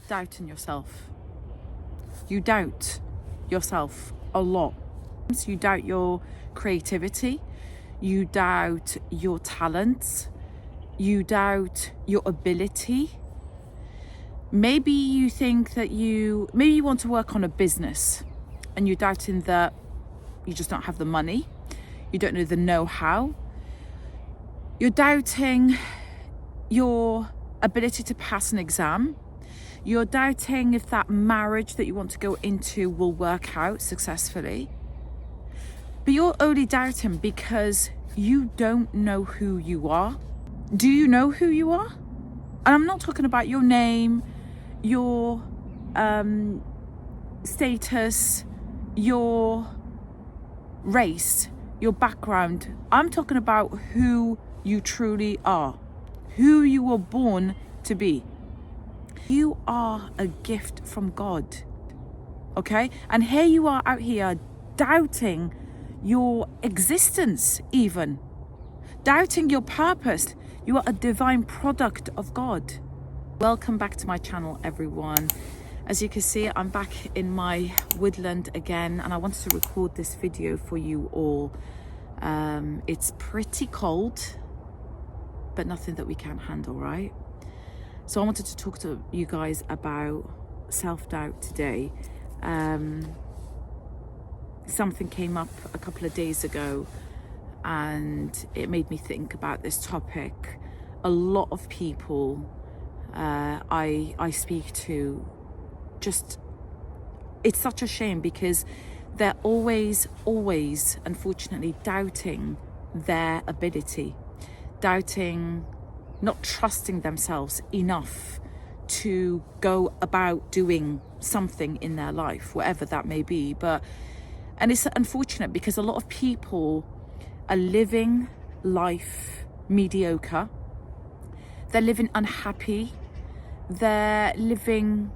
doubting yourself. You doubt yourself a lot. You doubt your creativity. You doubt your talents. You doubt your ability. Maybe you think that maybe you want to work on a business and you're doubting that you just don't have the money. You don't know the know-how. You're doubting your ability to pass an exam. You're doubting if that marriage that you want to go into will work out successfully. But you're only doubting because you don't know who you are. Do you know who you are? And I'm not talking about your name, your status, your race, your background. I'm talking about who you truly are, who you were born to be. You are a gift from God, okay? And here you are out here doubting your existence even, doubting your purpose. You are a divine product of God. Welcome back to my channel, everyone. As you can see, I'm back in my woodland again, and I wanted to record this video for you all. It's pretty cold, but nothing that we can't handle, right? So I wanted to talk to you guys about self-doubt today. Something came up a couple of days ago and it made me think about this topic. A lot of people I speak to, just, it's such a shame because they're always, unfortunately, doubting their ability, doubting, not trusting themselves enough to go about doing something in their life, whatever that may be. And it's unfortunate because a lot of people are living life mediocre. They're living unhappy. They're living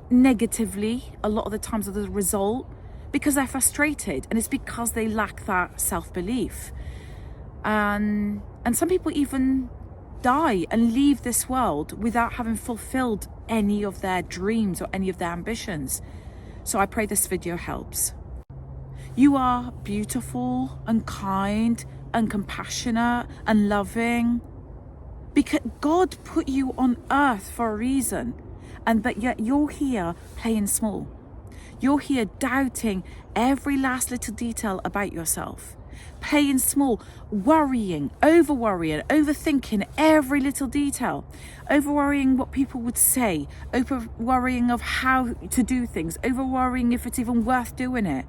negatively a lot of the times as a result because they're frustrated, and it's because they lack that self-belief. And some people even die and leave this world without having fulfilled any of their dreams or any of their ambitions. So I pray this video helps. You are beautiful and kind and compassionate and loving because God put you on earth for a reason, but yet you're here playing small. You're here doubting every last little detail about yourself, playing small, worrying, overthinking every little detail, over-worrying what people would say, over-worrying of how to do things, over-worrying if it's even worth doing it,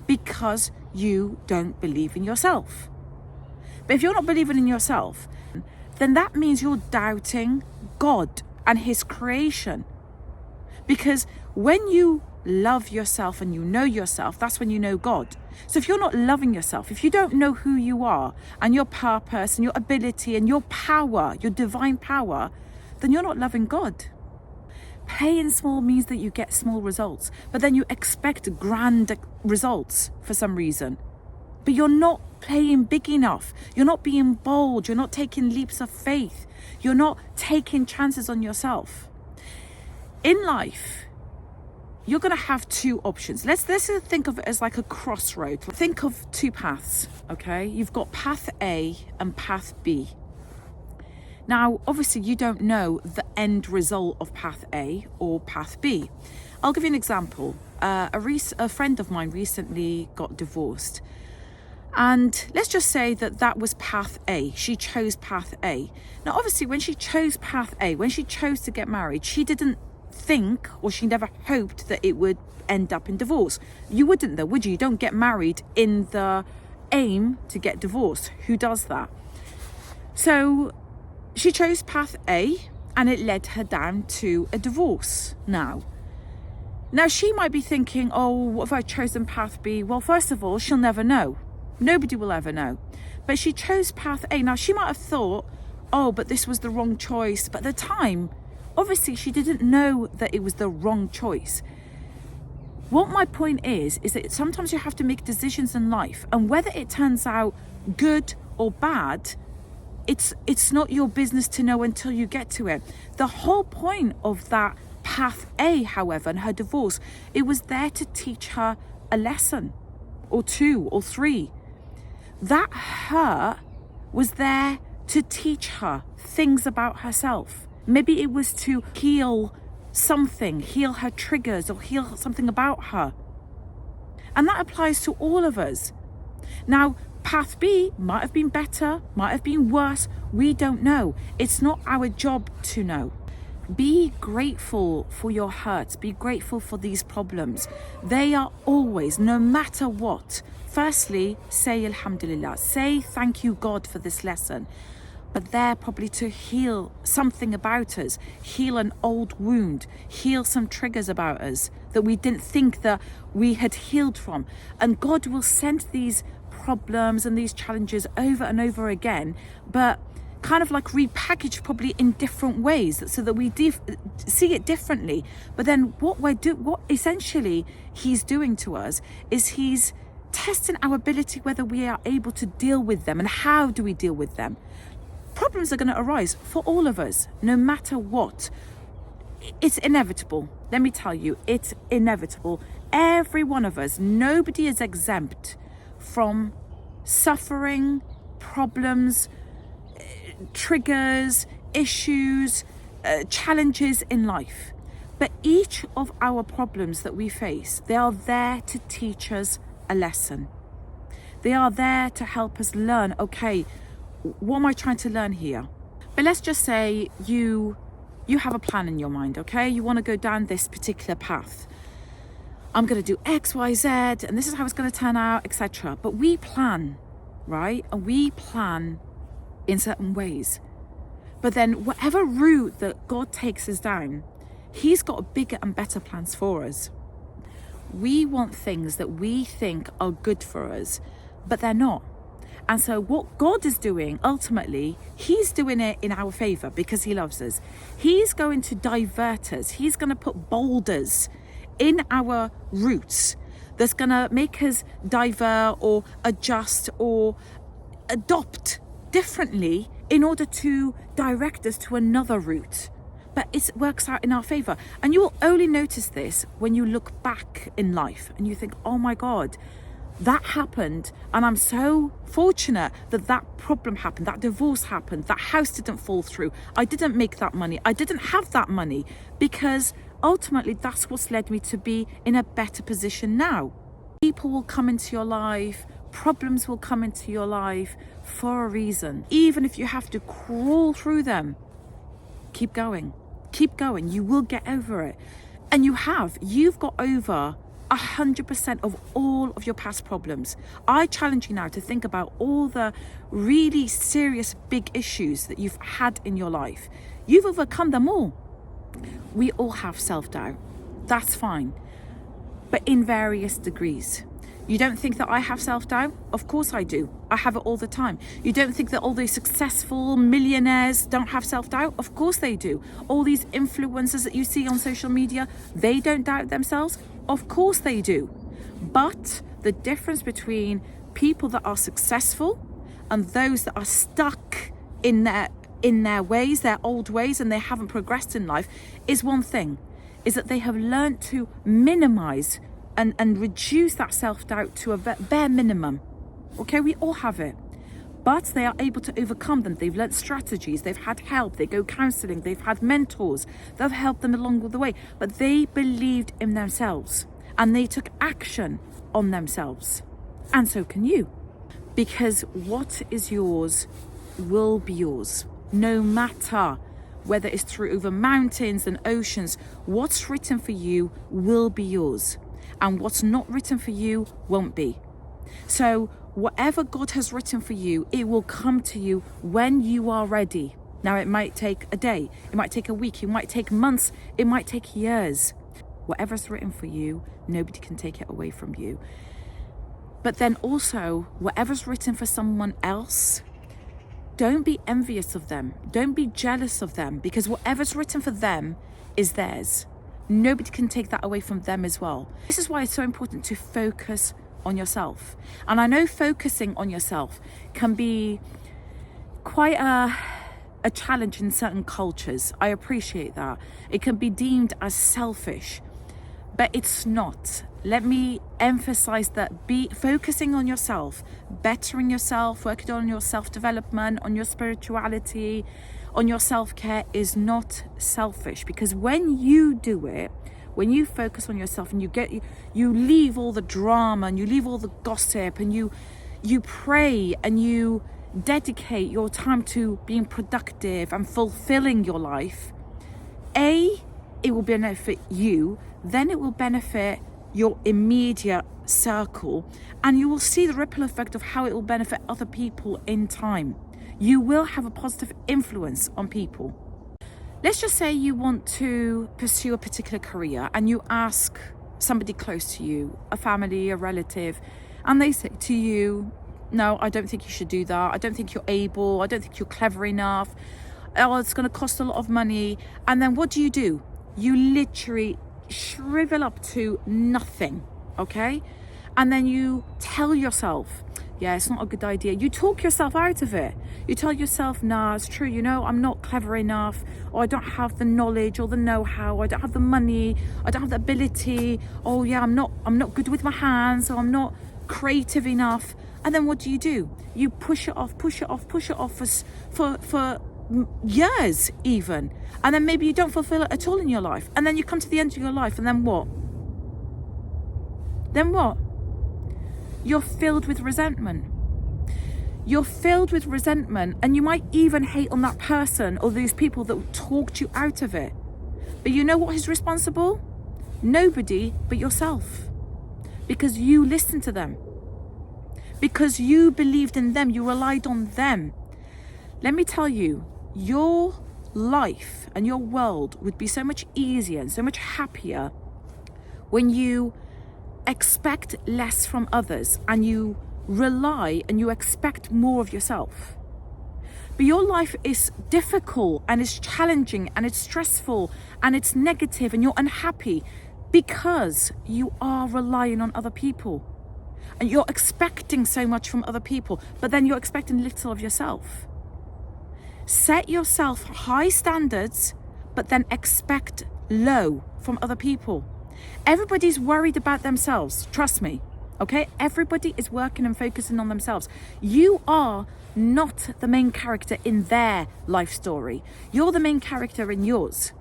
because you don't believe in yourself. But if you're not believing in yourself, then that means you're doubting God and His creation. Because when you love yourself and you know yourself, that's when you know God. So if you're not loving yourself, if you don't know who you are and your purpose and your ability and your power, your divine power, then you're not loving God. Playing small means that you get small results, but then you expect grand results for some reason. But you're not playing big enough. You're not being bold. You're not taking leaps of faith. You're not taking chances on yourself. In life, you're going to have two options. Let's think of it as like a crossroad. Think of two paths, okay? You've got path A and path B. Now, obviously, you don't know the end result of path A or path B. I'll give you an example. A friend of mine recently got divorced. And let's just say that was path A. She chose path A. Now, obviously, when she chose path A, when she chose to get married, she didn't think, or she never hoped that it would end up in divorce. You wouldn't though, would you? You don't get married in the aim to get divorced. Who does that? So she chose path A and it led her down to a divorce now. Now she might be thinking, oh, what have I chosen path B? Well, first of all, she'll never know. Nobody will ever know. But she chose path A. Now she might have thought, oh, but this was the wrong choice. But at the time, obviously she didn't know that it was the wrong choice. What my point is that sometimes you have to make decisions in life, and whether it turns out good or bad it's not your business to know until you get to it. The whole point of that path A, however, and her divorce, it was there to teach her a lesson or two or three. That hurt was there to teach her things about herself. Maybe it was to heal something, heal her triggers, or heal something about her. And that applies to all of us. Now, path B might have been better, might have been worse. We don't know. It's not our job to know. Be grateful for your hurts. Be grateful for these problems. They are always, no matter what. Firstly, say Alhamdulillah. Say thank you, God, for this lesson. But they're probably to heal something about us, heal an old wound, heal some triggers about us that we didn't think that we had healed from. And God will send these problems and these challenges over and over again, but kind of like repackaged probably in different ways so that we see it differently. But then what essentially he's doing to us is he's testing our ability whether we are able to deal with them, and how do we deal with them. Problems are going to arise for all of us, no matter what. It's inevitable. Let me tell you, it's inevitable. Every one of us, nobody is exempt from suffering, problems, triggers, issues, challenges in life. But each of our problems that we face, they are there to teach us a lesson. They are there to help us learn, okay, what am I trying to learn here? But let's just say you have a plan in your mind, okay? You want to go down this particular path. I'm going to do X, Y, Z, and this is how it's going to turn out, etc. But we plan, right? And we plan in certain ways. But then whatever route that God takes us down, he's got bigger and better plans for us. We want things that we think are good for us, but they're not. And so what God is doing, ultimately, he's doing it in our favor because he loves us. He's going to divert us. He's going to put boulders in our routes that's going to make us divert or adjust or adopt differently in order to direct us to another route. But it works out in our favor. And you will only notice this when you look back in life and you think, oh my God, that happened, and I'm so fortunate that that problem happened, that divorce happened, that house didn't fall through, I didn't make that money, I didn't have that money, because ultimately that's what's led me to be in a better position now. People will come into your life, problems will come into your life for a reason. Even if you have to crawl through them, keep going, you will get over it. And you've got over 100% of all of your past problems. I challenge you now to think about all the really serious big issues that you've had in your life. You've overcome them all. We all have self-doubt. That's fine. But in various degrees. You don't think that I have self-doubt? Of course I do. I have it all the time. You don't think that all these successful millionaires don't have self-doubt? Of course they do. All these influencers that you see on social media, they don't doubt themselves? Of course they do. But the difference between people that are successful and those that are stuck in their ways, their old ways, and they haven't progressed in life is one thing, is that they have learned to minimize and reduce that self-doubt to a bare minimum. Okay, we all have it. But they are able to overcome them. They've learnt strategies, they've had help, they go counselling, they've had mentors that have helped them along the way. But they believed in themselves and they took action on themselves. And so can you. Because what is yours will be yours. No matter whether it's through over mountains and oceans, what's written for you will be yours. And what's not written for you won't be. So whatever God has written for you, it will come to you when you are ready. Now, it might take a day, it might take a week, it might take months, it might take years. Whatever's written for you, nobody can take it away from you. But then also, whatever's written for someone else, don't be envious of them. Don't be jealous of them, because whatever's written for them is theirs. Nobody can take that away from them as well. This is why it's so important to focus on yourself. And I know focusing on yourself can be quite a challenge in certain cultures. I appreciate that. It can be deemed as selfish, but it's not. Let me emphasize that focusing on yourself, bettering yourself, working on your self-development, on your spirituality, on your self-care is not selfish, because when you do it, when you focus on yourself and you leave all the drama and you leave all the gossip and you pray and you dedicate your time to being productive and fulfilling your life, it will benefit you, then it will benefit your immediate circle, and you will see the ripple effect of how it will benefit other people in time. You will have a positive influence on people. Let's just say you want to pursue a particular career and you ask somebody close to you, a family, a relative, and they say to you, no, I don't think you should do that. I don't think you're able. I don't think you're clever enough. Oh, it's going to cost a lot of money. And then what do? You literally shrivel up to nothing, okay? And then you tell yourself, yeah, it's not a good idea. You talk yourself out of it. You tell yourself, nah, it's true, I'm not clever enough, or I don't have the knowledge or the know-how, I don't have the money, I don't have the ability, oh yeah, I'm not good with my hands, or I'm not creative enough. And then what do? You push it off for years even. And then maybe you don't fulfill it at all in your life. And then you come to the end of your life, and then what? You're filled with resentment. You're filled with resentment, and you might even hate on that person or these people that talked you out of it. But you know what is responsible? Nobody but yourself. Because you listened to them. Because you believed in them, you relied on them. Let me tell you, your life and your world would be so much easier and so much happier when you expect less from others and you rely and you expect more of yourself. But your life is difficult and it's challenging and it's stressful and it's negative and you're unhappy because you are relying on other people. And you're expecting so much from other people, but then you're expecting little of yourself. Set yourself high standards, but then expect low from other people. Everybody's worried about themselves, trust me, okay? Everybody is working and focusing on themselves. You are not the main character in their life story. You're the main character in yours.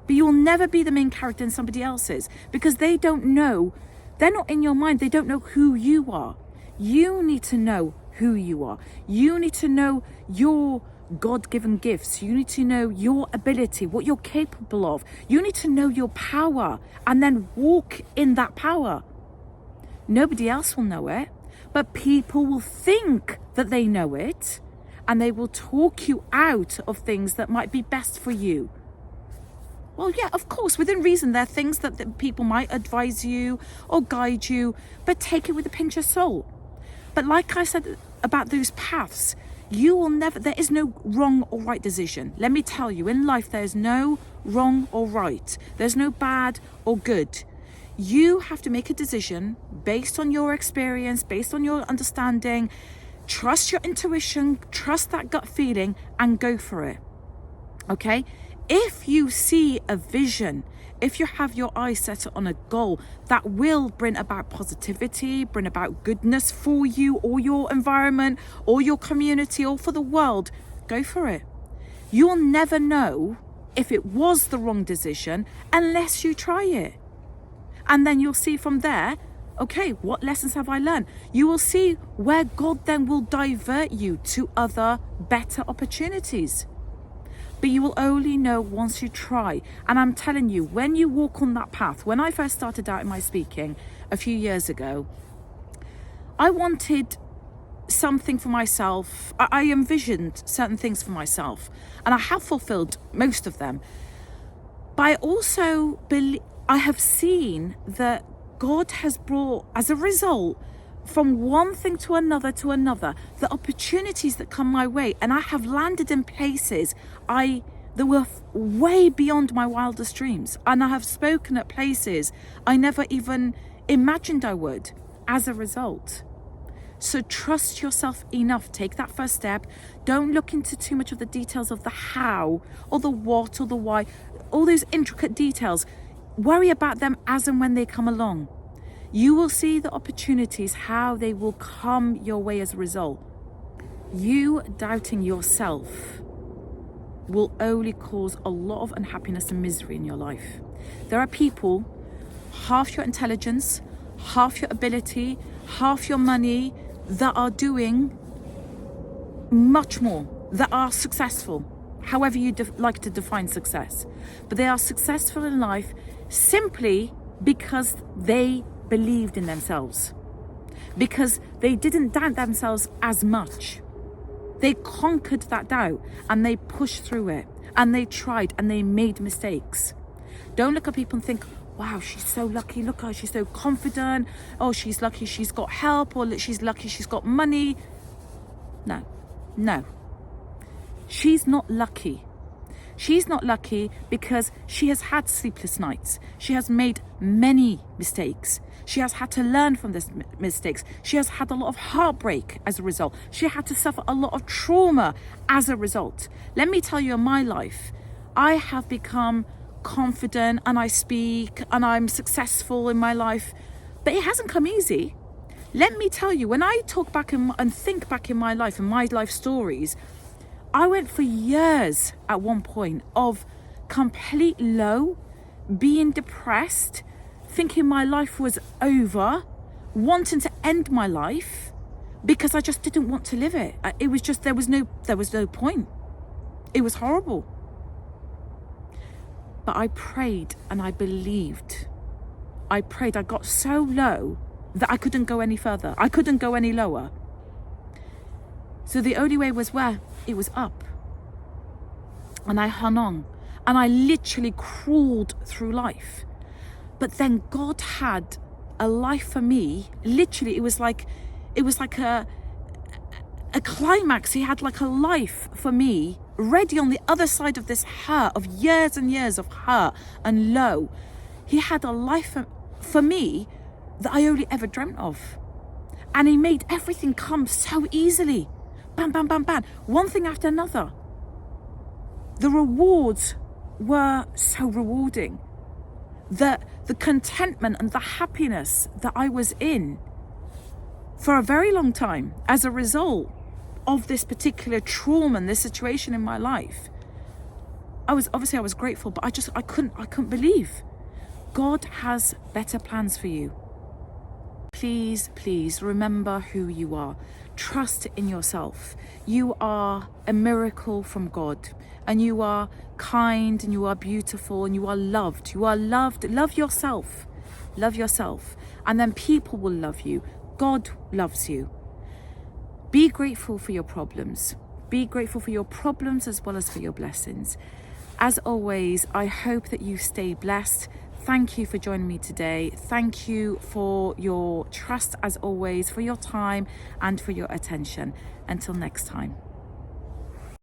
But you'll never be the main character in somebody else's, because they don't know. They're not in your mind. They don't know who you are. You need to know who you are. You need to know your God-given gifts. You need to know your ability, what you're capable of. You need to know your power and then walk in that power. Nobody else will know it, but people will think that they know it, and they will talk you out of things that might be best for you. Well, yeah, of course, within reason, there are things that people might advise you or guide you, but take it with a pinch of salt. But like I said about those paths, there is no wrong or right decision. Let me tell you, in life, there's no wrong or right. There's no bad or good. You have to make a decision based on your experience, based on your understanding. Trust your intuition, trust that gut feeling, and go for it. Okay? If you see a vision, if you have your eyes set on a goal that will bring about positivity, bring about goodness for you or your environment or your community or for the world, go for it. You'll never know if it was the wrong decision unless you try it. And then you'll see from there, okay, what lessons have I learned? You will see where God then will divert you to other better opportunities. But you will only know once you try. And I'm telling you, when you walk on that path, when I first started out in my speaking a few years ago, I wanted something for myself. I envisioned certain things for myself, and I have fulfilled most of them. But I also I have seen that God has brought, as a result, from one thing to another, the opportunities that come my way, and I have landed in places that were way beyond my wildest dreams, and I have spoken at places I never even imagined I would as a result. So trust yourself enough. Take that first step. Don't look into too much of the details of the how or the what or the why, all those intricate details. Worry about them as and when they come along. You will see the opportunities, how they will come your way as a result. You doubting yourself will only cause a lot of unhappiness and misery in your life. There are people, half your intelligence, half your ability, half your money, that are doing much more, that are successful, however you like to define success. But they are successful in life simply because they believed in themselves, because they didn't doubt themselves as much. They conquered that doubt and they pushed through it and they tried and they made mistakes. Don't look at people and think, wow, she's so lucky, look how she's so confident, oh, she's lucky she's got help, or she's lucky she's got money. No, she's not lucky. She's not lucky because she has had sleepless nights. She has made many mistakes. She has had to learn from these mistakes. She has had a lot of heartbreak as a result. She had to suffer a lot of trauma as a result. Let me tell you, in my life, I have become confident and I speak and I'm successful in my life, but it hasn't come easy. Let me tell you, when I talk back and think back in my life and my life stories, I went for years at one point of complete low, being depressed, thinking my life was over, wanting to end my life because I just didn't want to live it. It was just, there was no point. It was horrible. But I prayed and I believed. I prayed. I got so low that I couldn't go any further. I couldn't go any lower. So the only way was where? It was up. And I hung on. And I literally crawled through life. But then God had a life for me. Literally, it was like a climax. He had like a life for me, ready on the other side of this hurt, of years and years of hurt and low. He had a life for me that I only ever dreamt of. And he made everything come so easily. Bam, bam, bam, bam. One thing after another. The rewards were so rewarding. The contentment and the happiness that I was in for a very long time as a result of this particular trauma and this situation in my life. I was grateful, but I couldn't believe. God has better plans for you. Please remember who you are. Trust in yourself. You are a miracle from God, and you are kind, and you are beautiful, and you are loved. You are loved. Love yourself. Love yourself. And then people will love you. God loves you. Be grateful for your problems. Be grateful for your problems as well as for your blessings. As always, I hope that you stay blessed. Thank you for joining me today. Thank you for your trust as always, for your time and for your attention. Until next time.